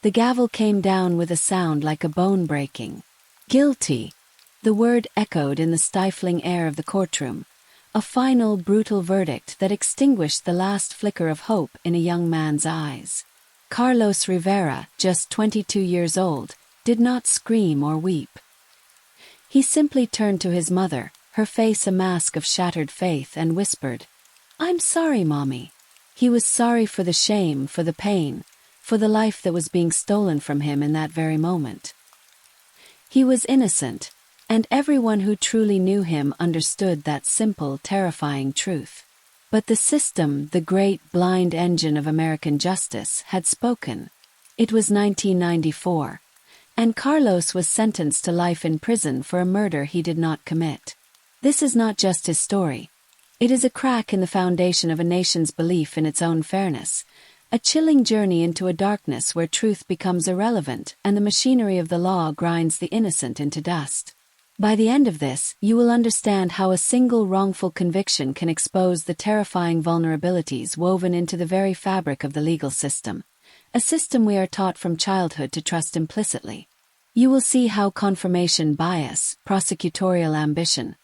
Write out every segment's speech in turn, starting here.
The gavel came down with a sound like a bone breaking. Guilty. The word echoed in the stifling air of the courtroom, a final, brutal verdict that extinguished the last flicker of hope in a young man's eyes. Carlos Rivera, just 22 years old, did not scream or weep. He simply turned to his mother, her face a mask of shattered faith, and whispered, "I'm sorry, Mommy." He was sorry for the shame, for the pain, for the life that was being stolen from him in that very moment. He was innocent, and everyone who truly knew him understood that simple, terrifying truth. But the system, the great blind engine of American justice, had spoken. It was 1994, and Carlos was sentenced to life in prison for a murder he did not commit. This is not just his story. It is a crack in the foundation of a nation's belief in its own fairness, a chilling journey into a darkness where truth becomes irrelevant and the machinery of the law grinds the innocent into dust. By the end of this, you will understand how a single wrongful conviction can expose the terrifying vulnerabilities woven into the very fabric of the legal system, a system we are taught from childhood to trust implicitly. You will see how confirmation bias, prosecutorial ambition,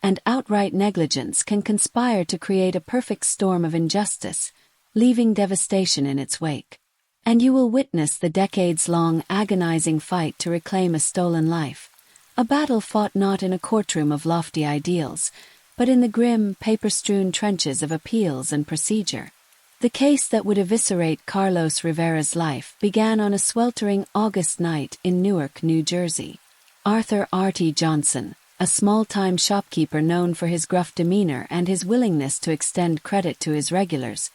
and outright negligence can conspire to create a perfect storm of injustice, leaving devastation in its wake. And you will witness the decades-long agonizing fight to reclaim a stolen life, a battle fought not in a courtroom of lofty ideals, but in the grim, paper-strewn trenches of appeals and procedure. The case that would eviscerate Carlos Rivera's life began on a sweltering August night in Newark, New Jersey. Arthur R.T. Johnson, a small-time shopkeeper known for his gruff demeanor and his willingness to extend credit to his regulars,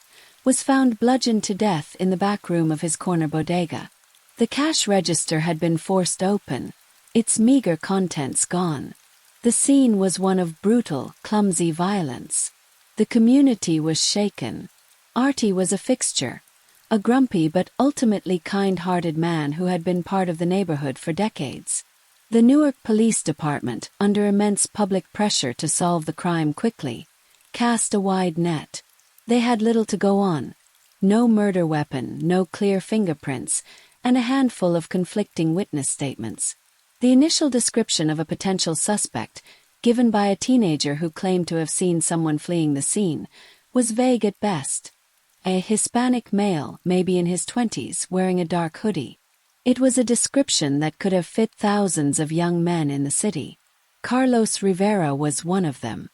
was found bludgeoned to death in the back room of his corner bodega. The cash register had been forced open, its meager contents gone. The scene was one of brutal, clumsy violence. The community was shaken. Artie was a fixture, a grumpy but ultimately kind-hearted man who had been part of the neighborhood for decades. The Newark Police Department, under immense public pressure to solve the crime quickly, cast a wide net. They had little to go on. No murder weapon, no clear fingerprints, and a handful of conflicting witness statements. The initial description of a potential suspect, given by a teenager who claimed to have seen someone fleeing the scene, was vague at best. A Hispanic male, maybe in his 20s, wearing a dark hoodie. It was a description that could have fit thousands of young men in the city. Carlos Rivera was one of them.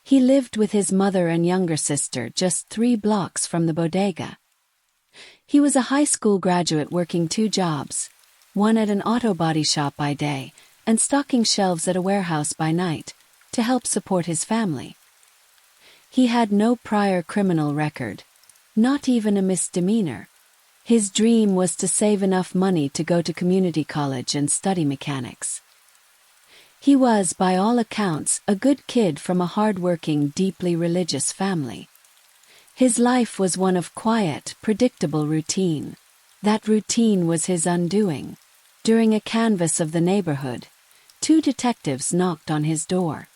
He lived with his mother and younger sister just 3 blocks from the bodega. He was a high school graduate working 2 jobs, one at an auto body shop by day and stocking shelves at a warehouse by night, to help support his family. He had no prior criminal record, not even a misdemeanor. His dream was to save enough money to go to community college and study mechanics. He was, by all accounts, a good kid from a hard-working, deeply religious family. His life was one of quiet, predictable routine. That routine was his undoing. During a canvass of the neighborhood, 2 detectives knocked on his door.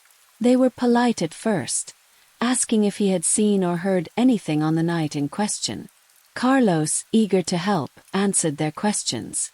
They were polite at first, asking if he had seen or heard anything on the night in question. Carlos, eager to help, answered their questions.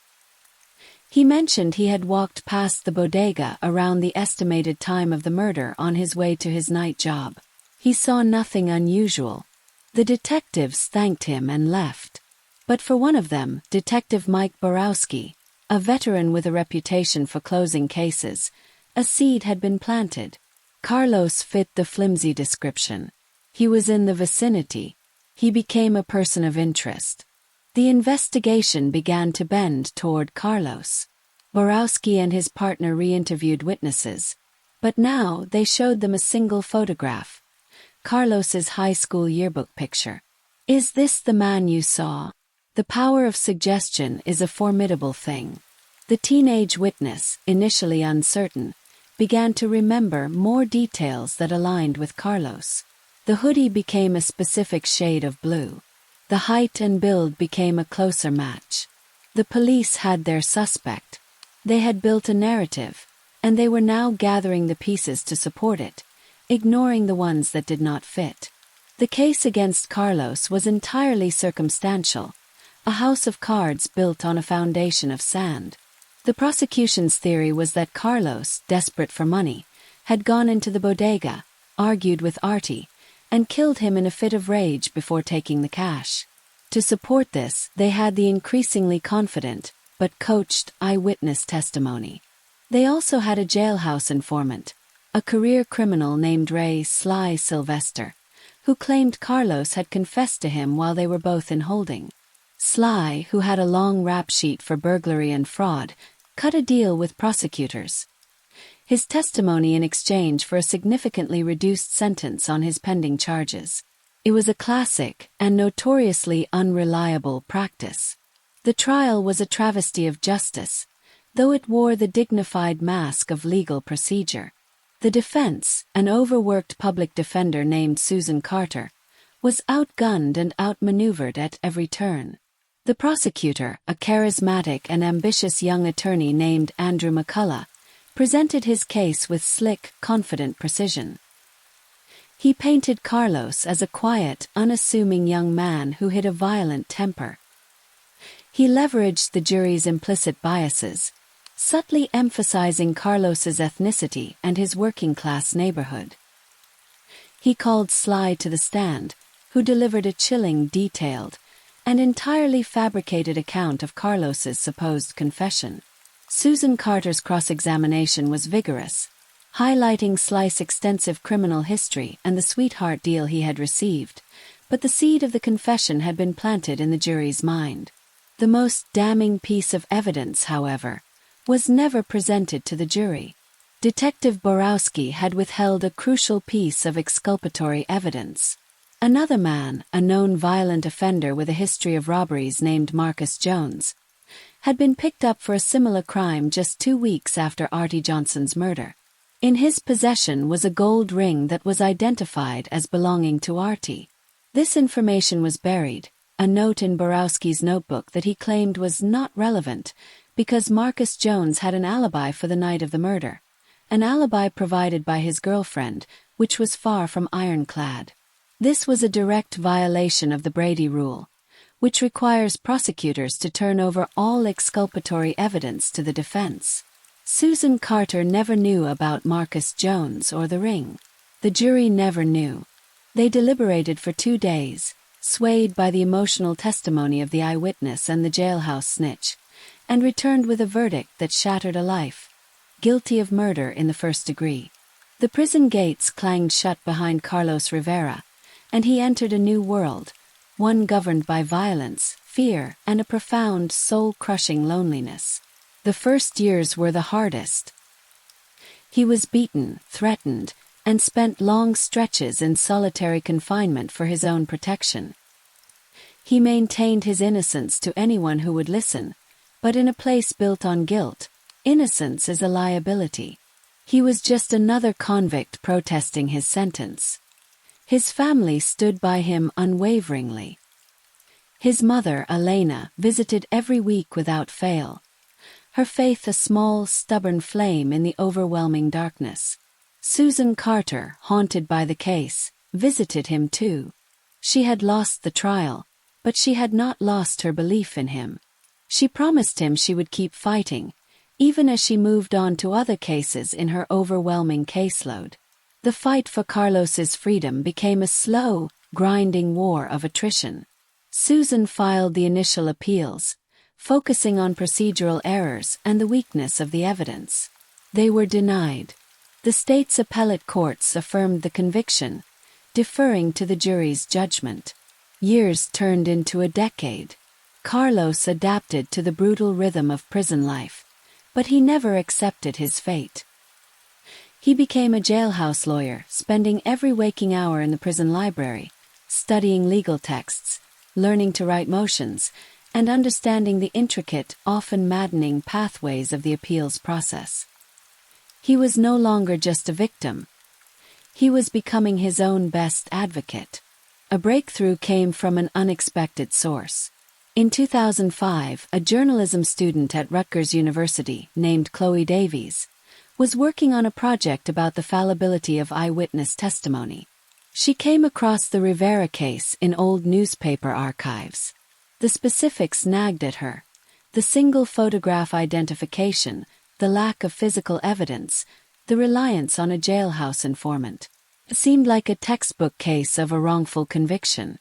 He mentioned he had walked past the bodega around the estimated time of the murder on his way to his night job. He saw nothing unusual. The detectives thanked him and left. But for one of them, Detective Mike Borowski, a veteran with a reputation for closing cases, a seed had been planted. Carlos fit the flimsy description. He was in the vicinity. He became a person of interest. The investigation began to bend toward Carlos. Borowski and his partner re-interviewed witnesses, but now they showed them a single photograph, Carlos's high school yearbook picture. "Is this the man you saw?" The power of suggestion is a formidable thing. The teenage witness, initially uncertain, began to remember more details that aligned with Carlos. The hoodie became a specific shade of blue. The height and build became a closer match. The police had their suspect. They had built a narrative, and they were now gathering the pieces to support it, ignoring the ones that did not fit. The case against Carlos was entirely circumstantial, a house of cards built on a foundation of sand. The prosecution's theory was that Carlos, desperate for money, had gone into the bodega, argued with Artie, and killed him in a fit of rage before taking the cash. To support this, they had the increasingly confident, but coached, eyewitness testimony. They also had a jailhouse informant, a career criminal named Ray "Sly" Sylvester, who claimed Carlos had confessed to him while they were both in holding. Sly, who had a long rap sheet for burglary and fraud, cut a deal with prosecutors. His testimony in exchange for a significantly reduced sentence on his pending charges. It was a classic and notoriously unreliable practice. The trial was a travesty of justice, though it wore the dignified mask of legal procedure. The defense, an overworked public defender named Susan Carter, was outgunned and outmaneuvered at every turn. The prosecutor, a charismatic and ambitious young attorney named Andrew McCullough, presented his case with slick, confident precision. He painted Carlos as a quiet, unassuming young man who had a violent temper. He leveraged the jury's implicit biases, subtly emphasizing Carlos's ethnicity and his working-class neighborhood. He called Sly to the stand, who delivered a chilling, detailed, and entirely fabricated account of Carlos's supposed confession. Susan Carter's cross-examination was vigorous, highlighting Sly's extensive criminal history and the sweetheart deal he had received, but the seed of the confession had been planted in the jury's mind. The most damning piece of evidence, however, was never presented to the jury. Detective Borowski had withheld a crucial piece of exculpatory evidence. Another man, a known violent offender with a history of robberies named Marcus Jones, had been picked up for a similar crime just 2 weeks after Artie Johnson's murder. In his possession was a gold ring that was identified as belonging to Artie. This information was buried, a note in Borowski's notebook that he claimed was not relevant because Marcus Jones had an alibi for the night of the murder, an alibi provided by his girlfriend, which was far from ironclad. This was a direct violation of the Brady rule, which requires prosecutors to turn over all exculpatory evidence to the defense. Susan Carter never knew about Marcus Jones or the ring. The jury never knew. They deliberated for 2 days, swayed by the emotional testimony of the eyewitness and the jailhouse snitch, and returned with a verdict that shattered a life: guilty of murder in the first degree. The prison gates clanged shut behind Carlos Rivera, and he entered a new world, one governed by violence, fear, and a profound, soul-crushing loneliness. The first years were the hardest. He was beaten, threatened, and spent long stretches in solitary confinement for his own protection. He maintained his innocence to anyone who would listen, but in a place built on guilt, innocence is a liability. He was just another convict protesting his sentence. His family stood by him unwaveringly. His mother, Elena, visited every week without fail, her faith a small, stubborn flame in the overwhelming darkness. Susan Carter, haunted by the case, visited him too. She had lost the trial, but she had not lost her belief in him. She promised him she would keep fighting, even as she moved on to other cases in her overwhelming caseload. The fight for Carlos's freedom became a slow, grinding war of attrition. Susan filed the initial appeals, focusing on procedural errors and the weakness of the evidence. They were denied. The state's appellate courts affirmed the conviction, deferring to the jury's judgment. Years turned into a decade. Carlos adapted to the brutal rhythm of prison life, but he never accepted his fate. He became a jailhouse lawyer, spending every waking hour in the prison library, studying legal texts, learning to write motions, and understanding the intricate, often maddening pathways of the appeals process. He was no longer just a victim. He was becoming his own best advocate. A breakthrough came from an unexpected source. In 2005, a journalism student at Rutgers University, named Chloe Davies, was working on a project about the fallibility of eyewitness testimony. She came across the Rivera case in old newspaper archives. The specifics nagged at her. The single photograph identification, the lack of physical evidence, the reliance on a jailhouse informant. It seemed like a textbook case of a wrongful conviction.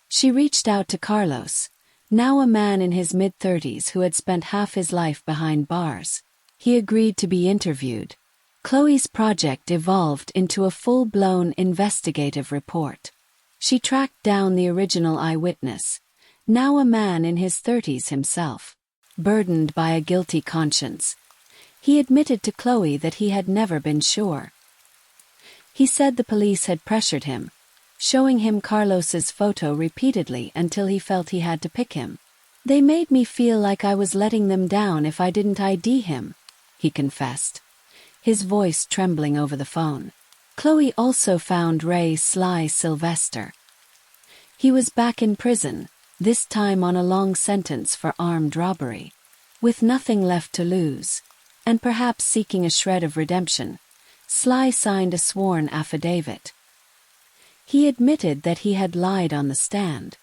She reached out to Carlos, now a man in his mid-30s who had spent half his life behind bars. He agreed to be interviewed. Chloe's project evolved into a full-blown investigative report. She tracked down the original eyewitness, now a man in his 30s himself, burdened by a guilty conscience. He admitted to Chloe that he had never been sure. He said the police had pressured him, showing him Carlos's photo repeatedly until he felt he had to pick him. "They made me feel like I was letting them down if I didn't ID him," he confessed, his voice trembling over the phone. Chloe also found Ray "Sly" Sylvester. He was back in prison, this time on a long sentence for armed robbery. With nothing left to lose, and perhaps seeking a shred of redemption, Sly signed a sworn affidavit. He admitted that he had lied on the stand.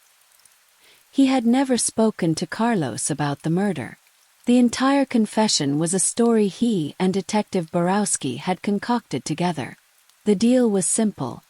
He had never spoken to Carlos about the murder. The entire confession was a story he and Detective Borowski had concocted together. The deal was simple.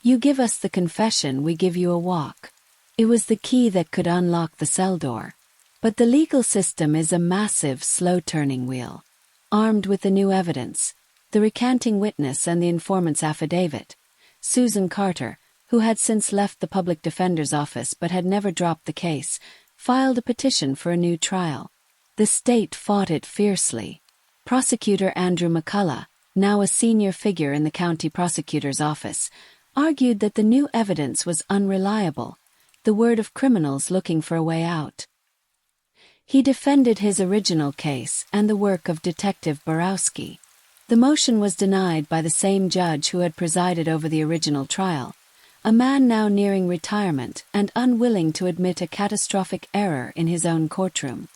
You give us the confession, we give you a walk. It was the key that could unlock the cell door. But the legal system is a massive, slow-turning wheel. Armed with the new evidence, the recanting witness and the informant's affidavit, Susan Carter, who had since left the public defender's office but had never dropped the case, filed a petition for a new trial. The state fought it fiercely. Prosecutor Andrew McCullough, now a senior figure in the county prosecutor's office, argued that the new evidence was unreliable, the word of criminals looking for a way out. He defended his original case and the work of Detective Borowski. The motion was denied by the same judge who had presided over the original trial, a man now nearing retirement and unwilling to admit a catastrophic error in his own courtroom.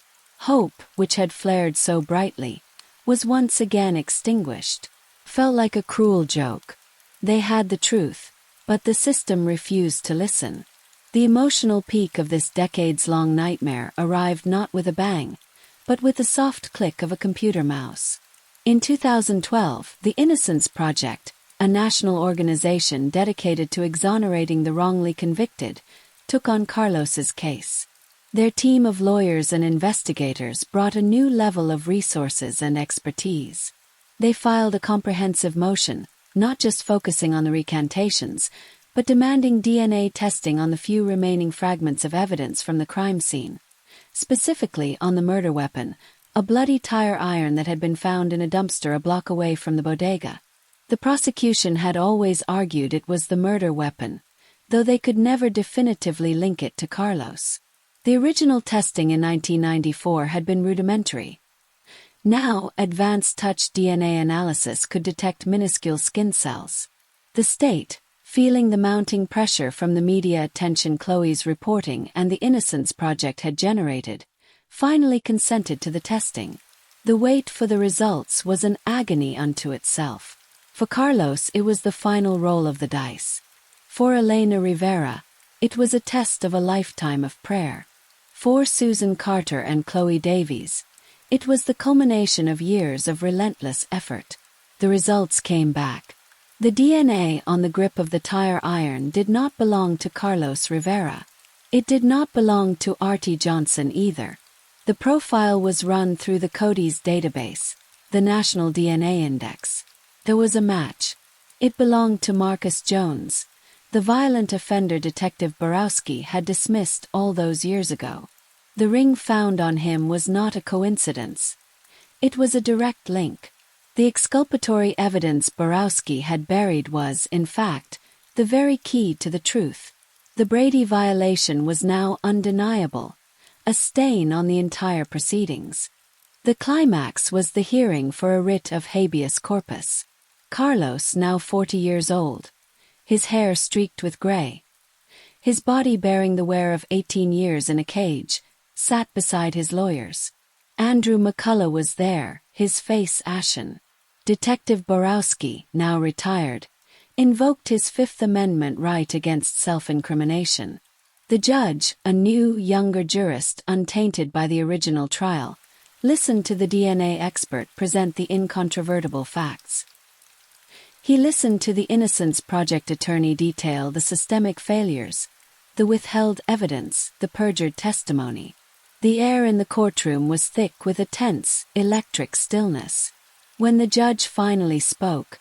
Hope, which had flared so brightly, was once again extinguished. Felt like a cruel joke. They had the truth, but the system refused to listen. The emotional peak of this decades-long nightmare arrived not with a bang, but with the soft click of a computer mouse. In 2012, the Innocence Project, a national organization dedicated to exonerating the wrongly convicted, took on Carlos's case. Their team of lawyers and investigators brought a new level of resources and expertise. They filed a comprehensive motion, not just focusing on the recantations, but demanding DNA testing on the few remaining fragments of evidence from the crime scene, specifically on the murder weapon, a bloody tire iron that had been found in a dumpster a block away from the bodega. The prosecution had always argued it was the murder weapon, though they could never definitively link it to Carlos. The original testing in 1994 had been rudimentary. Now, advanced touch DNA analysis could detect minuscule skin cells. The state, feeling the mounting pressure from the media attention Chloe's reporting and the Innocence Project had generated, finally consented to the testing. The wait for the results was an agony unto itself. For Carlos, it was the final roll of the dice. For Elena Rivera, it was a test of a lifetime of prayer. For Susan Carter and Chloe Davies, it was the culmination of years of relentless effort. The results came back. The DNA on the grip of the tire iron did not belong to Carlos Rivera. It did not belong to Artie Johnson either. The profile was run through the CODIS database, the National DNA Index. There was a match. It belonged to Marcus Jones, the violent offender Detective Borowski had dismissed all those years ago. The ring found on him was not a coincidence. It was a direct link. The exculpatory evidence Borowski had buried was, in fact, the very key to the truth. The Brady violation was now undeniable, a stain on the entire proceedings. The climax was the hearing for a writ of habeas corpus. Carlos, now 40 years old, his hair streaked with gray, his body bearing the wear of 18 years in a cage, sat beside his lawyers. Andrew McCullough was there, his face ashen. Detective Borowski, now retired, invoked his Fifth Amendment right against self-incrimination. The judge, a new, younger jurist untainted by the original trial, listened to the DNA expert present the incontrovertible facts. He listened to the Innocence Project attorney detail the systemic failures, the withheld evidence, the perjured testimony. The air in the courtroom was thick with a tense, electric stillness. When the judge finally spoke,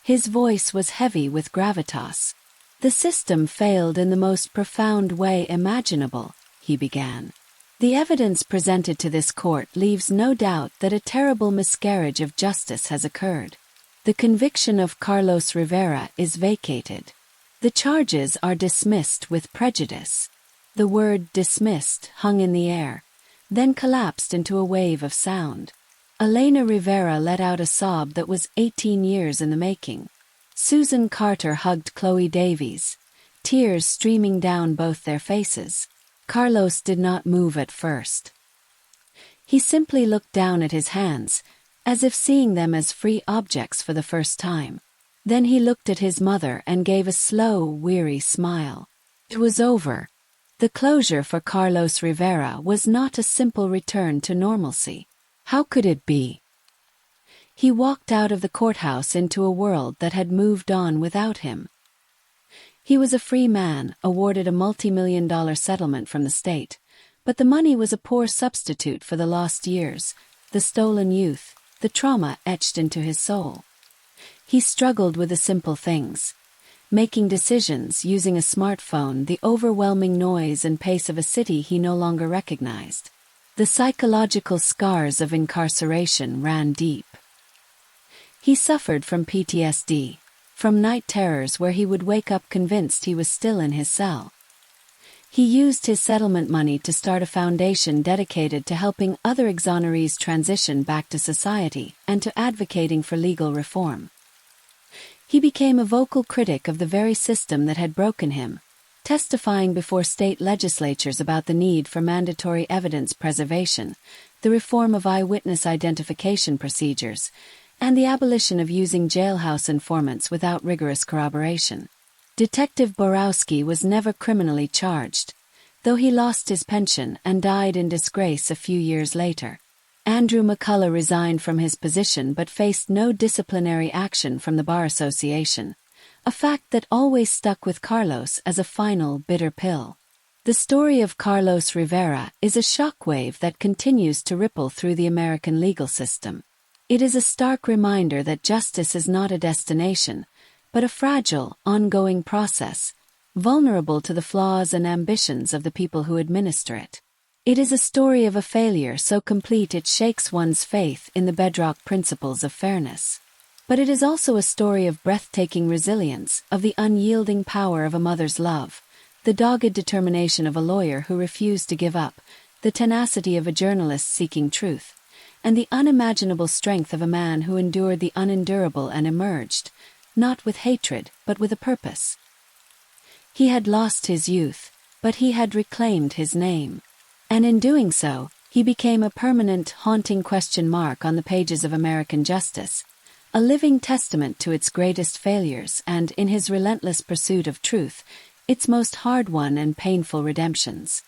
his voice was heavy with gravitas. "The system failed in the most profound way imaginable," he began. "The evidence presented to this court leaves no doubt that a terrible miscarriage of justice has occurred. The conviction of Carlos Rivera is vacated. The charges are dismissed with prejudice." The word "dismissed" hung in the air, then collapsed into a wave of sound. Elena Rivera let out a sob that was 18 years in the making. Susan Carter hugged Chloe Davies, tears streaming down both their faces. Carlos did not move at first. He simply looked down at his hands, as if seeing them as free objects for the first time. Then he looked at his mother and gave a slow, weary smile. It was over. The closure for Carlos Rivera was not a simple return to normalcy. How could it be? He walked out of the courthouse into a world that had moved on without him. He was a free man, awarded a multi-million-dollar settlement from the state, but the money was a poor substitute for the lost years, the stolen youth, the trauma etched into his soul. He struggled with the simple things, making decisions using a smartphone, the overwhelming noise and pace of a city he no longer recognized. The psychological scars of incarceration ran deep. He suffered from PTSD, from night terrors where he would wake up convinced he was still in his cell. He used his settlement money to start a foundation dedicated to helping other exonerees transition back to society and to advocating for legal reform. He became a vocal critic of the very system that had broken him, testifying before state legislatures about the need for mandatory evidence preservation, the reform of eyewitness identification procedures, and the abolition of using jailhouse informants without rigorous corroboration. Detective Borowski was never criminally charged, though he lost his pension and died in disgrace a few years later. Andrew McCullough resigned from his position but faced no disciplinary action from the Bar Association, a fact that always stuck with Carlos as a final bitter pill. The story of Carlos Rivera is a shockwave that continues to ripple through the American legal system. It is a stark reminder that justice is not a destination, but a fragile, ongoing process, vulnerable to the flaws and ambitions of the people who administer it. It is a story of a failure so complete it shakes one's faith in the bedrock principles of fairness. But it is also a story of breathtaking resilience, of the unyielding power of a mother's love, the dogged determination of a lawyer who refused to give up, the tenacity of a journalist seeking truth, and the unimaginable strength of a man who endured the unendurable and emerged, not with hatred, but with a purpose. He had lost his youth, but he had reclaimed his name. And in doing so, he became a permanent, haunting question mark on the pages of American justice, a living testament to its greatest failures and, in his relentless pursuit of truth, its most hard-won and painful redemptions.